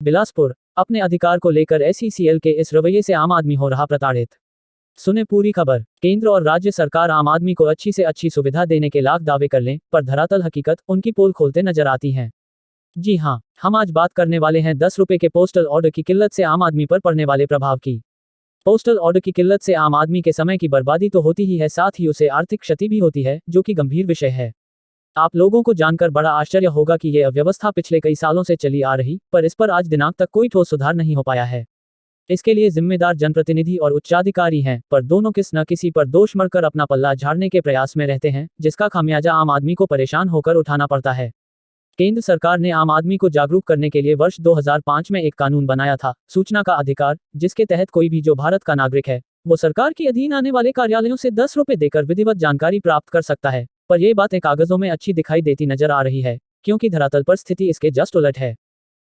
बिलासपुर। अपने अधिकार को लेकर एसईसीएल के इस रवैये से आम आदमी हो रहा प्रताड़ित। सुने पूरी खबर। केंद्र और राज्य सरकार आम आदमी को अच्छी से अच्छी सुविधा देने के लाख दावे कर लें, पर धरातल हकीकत उनकी पोल खोलते नजर आती हैं। जी हाँ, हम आज बात करने वाले हैं 10 रुपए के पोस्टल ऑर्डर की किल्लत से आम आदमी पर पड़ने वाले प्रभाव की। पोस्टल ऑर्डर की किल्लत से आम आदमी के समय की बर्बादी तो होती ही है, साथ ही उसे आर्थिक क्षति भी होती है, जो कि गंभीर विषय है। आप लोगों को जानकर बड़ा आश्चर्य होगा कि ये अव्यवस्था पिछले कई सालों से चली आ रही, पर इस पर आज दिनांक तक कोई ठोस सुधार नहीं हो पाया है। इसके लिए जिम्मेदार जनप्रतिनिधि और उच्चाधिकारी हैं, पर दोनों किस न किसी पर दोष मढ़कर अपना पल्ला झाड़ने के प्रयास में रहते हैं, जिसका खामियाजा आम आदमी को परेशान होकर उठाना पड़ता है। केंद्र सरकार ने आम आदमी को जागरूक करने के लिए वर्ष 2005 में एक कानून बनाया था, सूचना का अधिकार, जिसके तहत कोई भी जो भारत का नागरिक है, वो सरकार के अधीन आने वाले कार्यालयों से 10 रुपए देकर विधिवत जानकारी प्राप्त कर सकता है। पर ये बातें कागजों में अच्छी दिखाई देती नजर आ रही है, क्योंकि धरातल पर स्थिति इसके जस्ट उलट है।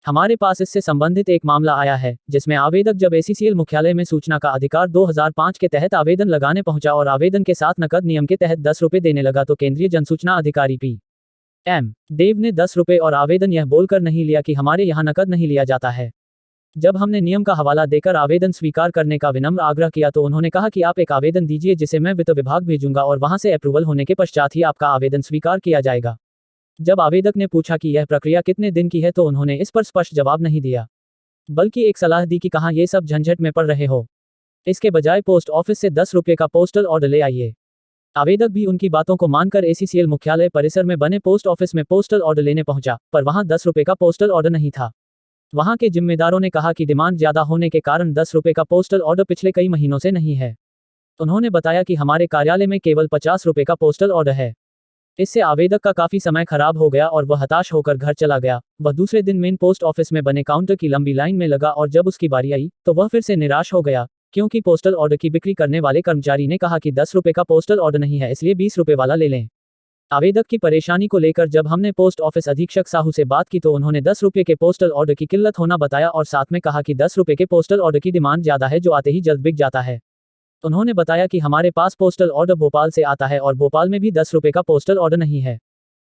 हमारे पास इससे संबंधित एक मामला आया है, जिसमें आवेदक जब एसईसीएल मुख्यालय में सूचना का अधिकार 2005 के तहत आवेदन लगाने पहुंचा और आवेदन के साथ नकद नियम के तहत 10 रुपए देने लगा, तो केंद्रीय जनसूचना अधिकारी PM देव ने 10 रुपए और आवेदन यह बोलकर नहीं लिया कि हमारे यहाँ नकद नहीं लिया जाता है। जब हमने नियम का हवाला देकर आवेदन स्वीकार करने का विनम्र आग्रह किया, तो उन्होंने कहा कि आप एक आवेदन दीजिए, जिसे मैं वित्त विभाग भेजूंगा और वहां से अप्रूवल होने के पश्चात ही आपका आवेदन स्वीकार किया जाएगा। जब आवेदक ने पूछा कि यह प्रक्रिया कितने दिन की है, तो उन्होंने इस पर स्पष्ट जवाब नहीं दिया, बल्कि एक सलाह दी कि कहाँ ये सब झंझट में पड़ रहे हो, इसके बजाय पोस्ट ऑफिस से 10 रुपए का पोस्टल ऑर्डर ले आइए। आवेदक भी उनकी बातों को मानकर एसईसीएल मुख्यालय परिसर में बने पोस्ट ऑफिस में पोस्टल ऑर्डर लेने पहुंचा, पर वहां 10 रुपए का पोस्टल ऑर्डर नहीं था। वहां के जिम्मेदारों ने कहा कि डिमांड ज्यादा होने के कारण 10 रुपए का पोस्टल ऑर्डर पिछले कई महीनों से नहीं है। उन्होंने बताया कि हमारे कार्यालय में केवल 50 रुपए का पोस्टल ऑर्डर है। इससे आवेदक का काफी समय खराब हो गया और वह हताश होकर घर चला गया। वह दूसरे दिन मेन पोस्ट ऑफिस में बने काउंटर की लंबी लाइन में लगा और जब उसकी बारी आई, तो वह फिर से निराश हो गया, क्योंकि पोस्टल ऑर्डर की बिक्री करने वाले कर्मचारी ने कहा कि 10 रुपए का पोस्टल ऑर्डर नहीं है, इसलिए 20 रुपए वाला ले लें। आवेदक की परेशानी को लेकर जब हमने पोस्ट ऑफिस अधीक्षक साहू से बात की, तो उन्होंने 10 रुपए के पोस्टल ऑर्डर की किल्लत होना बताया और साथ में कहा कि 10 रुपए के पोस्टल ऑर्डर की डिमांड ज्यादा है, जो आते ही जल्द बिक जाता है। उन्होंने बताया कि हमारे पास पोस्टल ऑर्डर भोपाल से आता है और भोपाल में भी 10 रुपए का पोस्टल ऑर्डर नहीं है।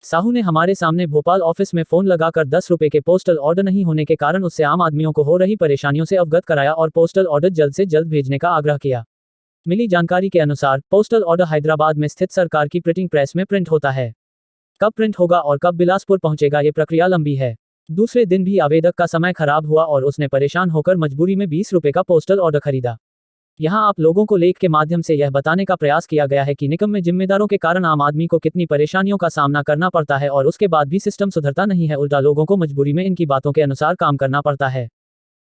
साहू ने हमारे सामने भोपाल ऑफिस में फोन लगाकर 10 रुपए के पोस्टल ऑर्डर नहीं होने के कारण उससे आम आदमियों को हो रही परेशानियों से अवगत कराया और पोस्टल ऑर्डर जल्द से जल्द भेजने का आग्रह किया। मिली जानकारी के अनुसार पोस्टल ऑर्डर हैदराबाद में स्थित सरकार की प्रिंटिंग प्रेस में प्रिंट होता है। कब प्रिंट होगा और कब बिलासपुर पहुंचेगा, ये प्रक्रिया लंबी है। दूसरे दिन भी आवेदक का समय खराब हुआ और उसने परेशान होकर मजबूरी में 20 रुपए का पोस्टल ऑर्डर खरीदा। यहाँ आप लोगों को लेख के माध्यम से यह बताने का प्रयास किया गया है कि निकम्मे जिम्मेदारों के कारण आम आदमी को कितनी परेशानियों का सामना करना पड़ता है और उसके बाद भी सिस्टम सुधरता नहीं है, उल्टा लोगों को मजबूरी में इनकी बातों के अनुसार काम करना पड़ता है।